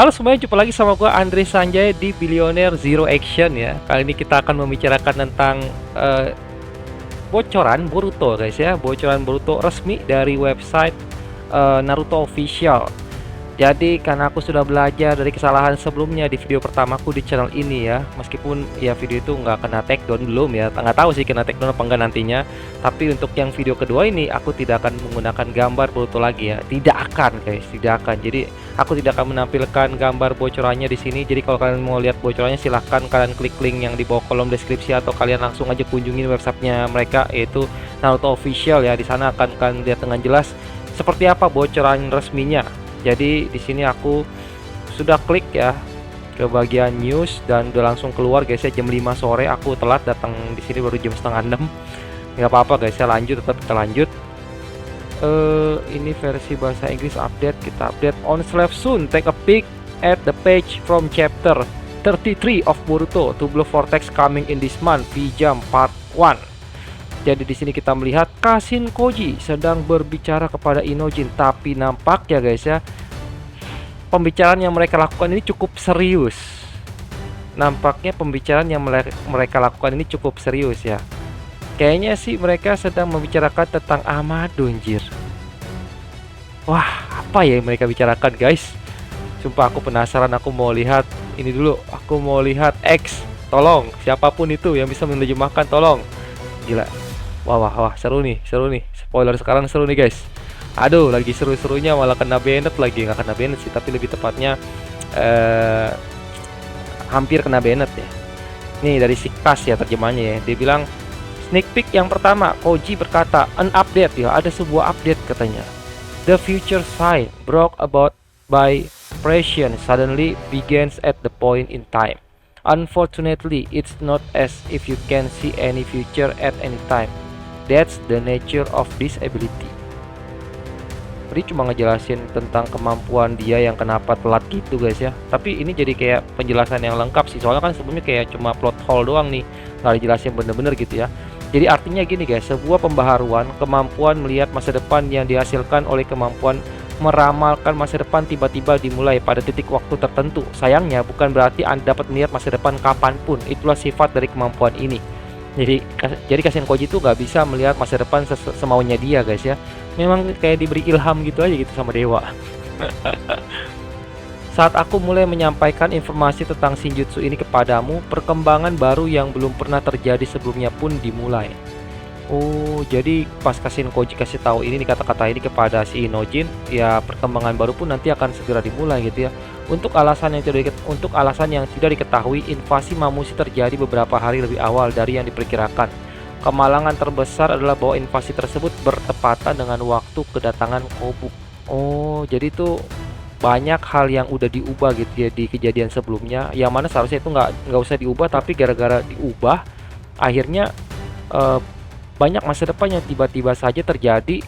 Halo semuanya, jumpa lagi sama gua Andre Sanjay di Billionaire Zero Action ya. Kali ini kita akan membicarakan tentang eh, bocoran Boruto guys ya, bocoran Boruto resmi dari website Naruto Official. Jadi karena aku sudah belajar dari kesalahan sebelumnya di video pertamaku di channel ini ya, meskipun ya video itu nggak kena take down belum ya, nggak tahu sih kena take down apa enggak nantinya. Tapi untuk yang video kedua ini aku tidak akan menggunakan gambar Boruto lagi ya, tidak akan guys, tidak akan. Jadi aku tidak akan menampilkan gambar bocorannya di sini. Jadi kalau kalian mau lihat bocorannya silahkan kalian klik link yang di bawah kolom deskripsi atau kalian langsung aja kunjungin websitenya mereka yaitu Naruto Official ya. Di sana akan kalian lihat dengan jelas seperti apa bocoran resminya. Jadi di sini aku sudah klik ya ke bagian news dan udah langsung keluar guys ya, jam 5 sore. Aku telat datang di sini baru jam setengah 6. Nggak apa-apa guys ya, lanjut, tetap kita lanjut. Ini versi bahasa Inggris update, kita update on Slave soon. Take a peek at the page from chapter 33 of Boruto to Blue Vortex coming in this month, Vijam Part 1. Jadi di sini kita melihat Kashin Koji sedang berbicara kepada Inojin, tapi nampak ya guys ya, pembicaraan yang mereka lakukan ini cukup serius. Nampaknya pembicaraan yang mereka lakukan ini cukup serius ya. Kayaknya sih mereka sedang membicarakan tentang Amado anjir. Wah, apa ya yang mereka bicarakan guys? Sumpah aku penasaran, aku mau lihat ini dulu. Aku mau lihat X. Tolong, siapapun itu yang bisa menerjemahkan tolong. Gila. Wah, seru nih. Spoiler sekarang seru nih guys. Aduh, lagi seru-serunya malah kena banned lagi. Nggak kena banned sih, tapi lebih tepatnya hampir kena banned ya. Nih dari Siktas ya terjemahnya ya. Dia bilang sneak peek yang pertama, Koji berkata, an update ya, ada sebuah update katanya. The future sign brought about by prescience suddenly begins at the point in time. Unfortunately, it's not as if you can see any future at any time. That's the nature of this ability. Jadi cuma ngejelasin tentang kemampuan dia yang kenapa telat gitu guys ya. Tapi ini jadi kayak penjelasan yang lengkap sih. Soalnya kan sebelumnya kayak cuma plot hole doang nih, nggak dijelasin bener-bener gitu ya. Jadi artinya gini guys, sebuah pembaharuan kemampuan melihat masa depan yang dihasilkan oleh kemampuan meramalkan masa depan tiba-tiba dimulai pada titik waktu tertentu. Sayangnya bukan berarti Anda dapat melihat masa depan kapanpun. Itulah sifat dari kemampuan ini. Jadi Kashin Koji itu nggak bisa melihat masa depan semaunya dia guys ya. Memang kayak diberi ilham gitu aja gitu sama dewa. Saat aku mulai menyampaikan informasi tentang Shinjutsu ini kepadamu, perkembangan baru yang belum pernah terjadi sebelumnya pun dimulai. Oh, jadi pas Kashin Koji kasih tahu ini kata-kata ini kepada si Inojin, ya perkembangan baru pun nanti akan segera dimulai gitu ya. Untuk alasan yang tidak diketahui, invasi Mamushi terjadi beberapa hari lebih awal dari yang diperkirakan. Kemalangan terbesar adalah bahwa invasi tersebut bertepatan dengan waktu kedatangan Kobu. Oh, jadi itu banyak hal yang udah diubah gitu ya di kejadian sebelumnya, yang mana seharusnya itu nggak usah diubah, tapi gara-gara diubah akhirnya banyak masa depan yang tiba-tiba saja terjadi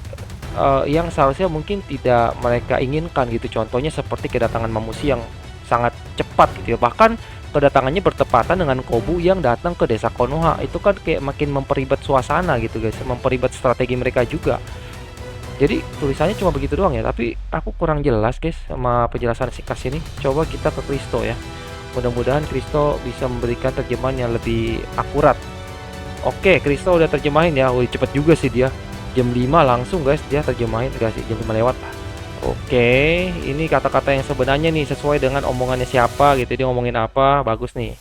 yang seharusnya mungkin tidak mereka inginkan gitu. Contohnya seperti kedatangan Mamushi yang sangat cepat gitu ya. Bahkan kedatangannya bertepatan dengan Kobu yang datang ke desa Konoha. Itu kan kayak makin memperibet suasana gitu guys, memperibet strategi mereka juga. Jadi tulisannya cuma begitu doang ya, tapi aku kurang jelas guys sama penjelasan Sikas ini. Coba kita ke Kristo ya. Mudah-mudahan Kristo bisa memberikan terjemahan yang lebih akurat. Oke, Kristo udah terjemahin ya. Wih, cepet juga sih dia. Jam 5 langsung guys dia terjemahin, gak sih, jam 5 lewat lah. Oke, ini kata-kata yang sebenarnya nih sesuai dengan omongannya siapa gitu. Dia ngomongin apa, bagus nih.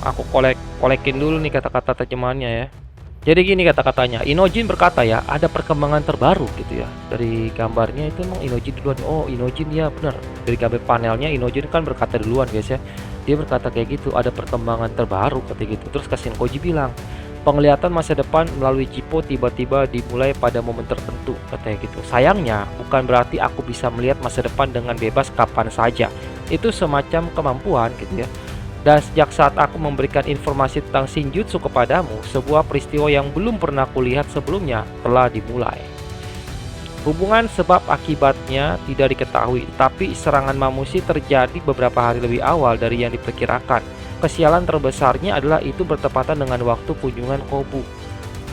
Aku kolekin dulu nih kata-kata terjemahannya ya. Jadi gini kata-katanya, Inojin berkata ya, ada perkembangan terbaru gitu ya. Dari gambarnya itu emang Inojin duluan. Oh, Inojin ya bener. Dari gambar panelnya Inojin kan berkata duluan guys ya. Dia berkata kayak gitu, ada perkembangan terbaru katanya gitu. Terus Kashin Koji bilang, penglihatan masa depan melalui Jippo tiba-tiba dimulai pada momen tertentu katanya gitu. Sayangnya bukan berarti aku bisa melihat masa depan dengan bebas kapan saja. Itu semacam kemampuan gitu ya. Dan sejak saat aku memberikan informasi tentang Shinjutsu kepadamu, sebuah peristiwa yang belum pernah kulihat sebelumnya telah dimulai. Hubungan sebab akibatnya tidak diketahui, tapi serangan Mamushi terjadi beberapa hari lebih awal dari yang diperkirakan. Kesialan terbesarnya adalah itu bertepatan dengan waktu kunjungan Kobu.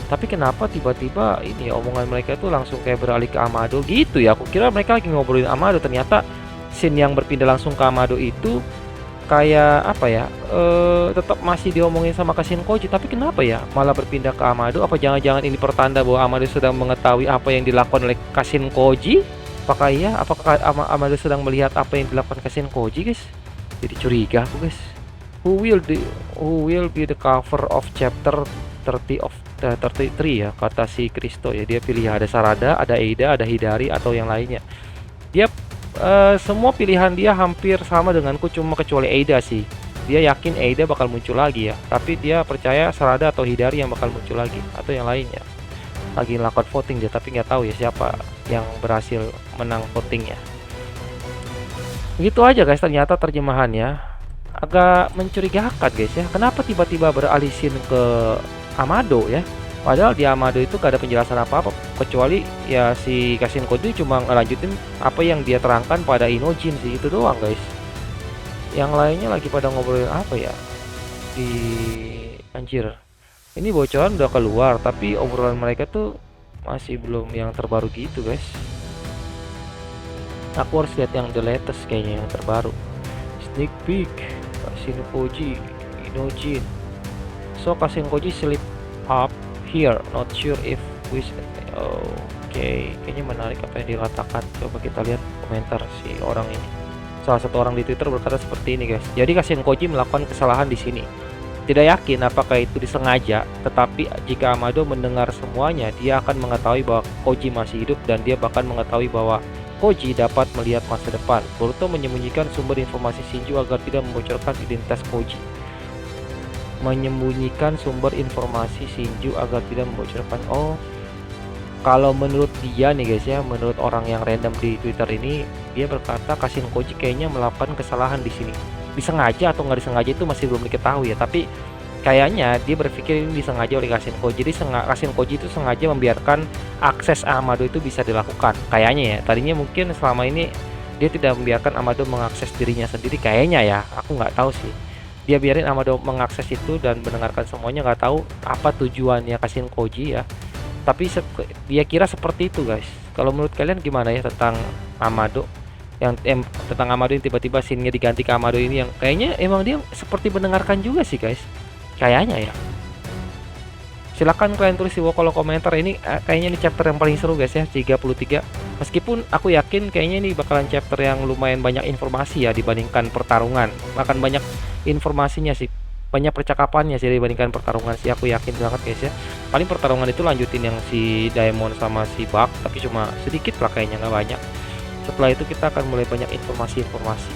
Tapi kenapa tiba-tiba ini omongan mereka itu langsung kayak beralih ke Amado gitu ya? Aku kira mereka lagi ngobrolin Amado, ternyata scene yang berpindah langsung ke Amado itu kayak apa ya, tetap masih diomongin sama Kashin Koji, tapi kenapa ya malah berpindah ke Amado? Apa jangan-jangan ini pertanda bahwa Amado sedang mengetahui apa yang dilakukan oleh Kashin Koji? Apakah iya? Apakah Amado sedang melihat apa yang dilakukan Kashin Koji, guys? Jadi curiga aku, guys. Who will be the cover of chapter 30 of 33 ya, kata si Kristo ya. Dia pilih ada Sarada, ada Eida, ada Hidari atau yang lainnya. Dia semua pilihan dia hampir sama denganku, cuma kecuali Eida sih. Dia yakin Eida bakal muncul lagi ya, tapi dia percaya Sarada atau Hidari yang bakal muncul lagi atau yang lainnya. Lagi lakukan voting dia, tapi nggak tahu ya siapa yang berhasil menang votingnya. Gitu aja guys, ternyata terjemahannya agak mencurigakan guys ya. Kenapa tiba-tiba beralih scene ke Amado ya? Padahal di Amado itu gak ada penjelasan apa-apa, kecuali ya si Kashin Koji cuma ngelanjutin apa yang dia terangkan pada Inojin sih, itu doang guys. Yang lainnya lagi pada ngobrolin apa ya? Di anjir. Ini bocoran udah keluar, tapi obrolan mereka tuh masih belum yang terbaru gitu guys. Aku harus lihat yang the latest kayaknya, yang terbaru. Sneak peek Kashin Koji Inojin. So Kashin Koji slip up here, not sure if we kayaknya menarik apa yang dikatakan. Coba kita lihat komentar si orang ini. Salah satu orang di Twitter berkata seperti ini guys. Jadi Kashin Koji melakukan kesalahan di sini. Tidak yakin apakah itu disengaja, tetapi jika Amado mendengar semuanya, dia akan mengetahui bahwa Koji masih hidup dan dia bahkan mengetahui bahwa Koji dapat melihat masa depan. Boruto menyembunyikan sumber informasi Shinju agar tidak membocorkan identitas Koji. Menyembunyikan sumber informasi Shinju agar tidak membocorkan. Oh, kalau menurut dia nih guys ya, menurut orang yang random di Twitter ini, dia berkata Kashin Koji kayaknya melakukan kesalahan di sini. Disengaja atau nggak disengaja itu masih belum diketahui ya, tapi kayaknya dia berpikir ini disengaja oleh Kashin Koji. Jadi Kashin Koji itu sengaja membiarkan akses Amado itu bisa dilakukan. Kayaknya ya, tadinya mungkin selama ini dia tidak membiarkan Amado mengakses dirinya sendiri. Kayaknya ya, aku nggak tahu sih. Dia biarin Amado mengakses itu dan mendengarkan semuanya, nggak tahu apa tujuannya Kashin Koji ya. Tapi dia kira seperti itu guys. Kalau menurut kalian gimana ya tentang Amado? Tentang Amado yang tiba-tiba scene-nya diganti ke Amado ini, yang kayaknya emang dia seperti mendengarkan juga sih guys. Kayaknya ya. Silahkan kalian tulis di kolom komentar. Ini kayaknya ini chapter yang paling seru guys ya, 33. Meskipun aku yakin kayaknya ini bakalan chapter yang lumayan banyak informasi ya dibandingkan pertarungan. Bahkan banyak informasinya sih, banyak percakapannya sih dibandingkan pertarungan sih, aku yakin banget guys ya. Paling pertarungan itu lanjutin yang si Daemon sama si Bug, tapi cuma sedikit lah kayaknya, nggak banyak. Setelah itu kita akan mulai banyak informasi-informasi.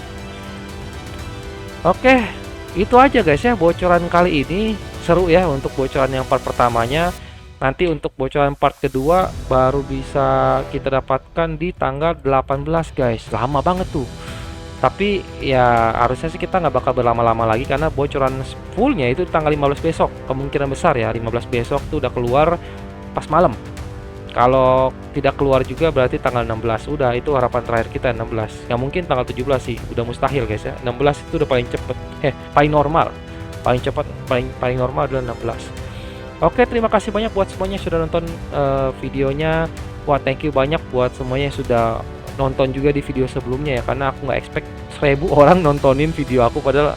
Oke, itu aja guys ya bocoran kali ini. Seru ya untuk bocoran yang part pertamanya. Nanti untuk bocoran part kedua baru bisa kita dapatkan di tanggal 18 guys. Lama banget tuh. Tapi ya harusnya sih kita nggak bakal berlama-lama lagi, karena bocoran fullnya itu di tanggal 15 besok. Kemungkinan besar ya 15 besok tuh udah keluar pas malam. Kalau tidak keluar juga berarti tanggal 16. Udah, itu harapan terakhir kita 16. Nggak mungkin tanggal 17 sih, udah mustahil guys ya. 16 itu udah paling cepet, paling normal. Paling cepat, paling normal adalah 16. Oke, terima kasih banyak buat semuanya yang sudah nonton videonya. Wah, thank you banyak buat semuanya yang sudah nonton juga di video sebelumnya ya, karena aku nggak expect 1000 orang nontonin video aku, padahal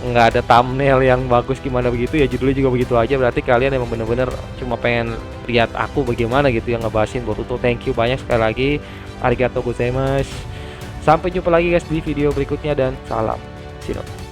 nggak ada thumbnail yang bagus gimana begitu ya, judulnya juga begitu aja. Berarti kalian emang bener-bener cuma pengen lihat aku bagaimana gitu yang ngebahasin Boruto. Thank you banyak sekali lagi, arigatou gozaimasu. Sampai jumpa lagi guys di video berikutnya dan salam shino.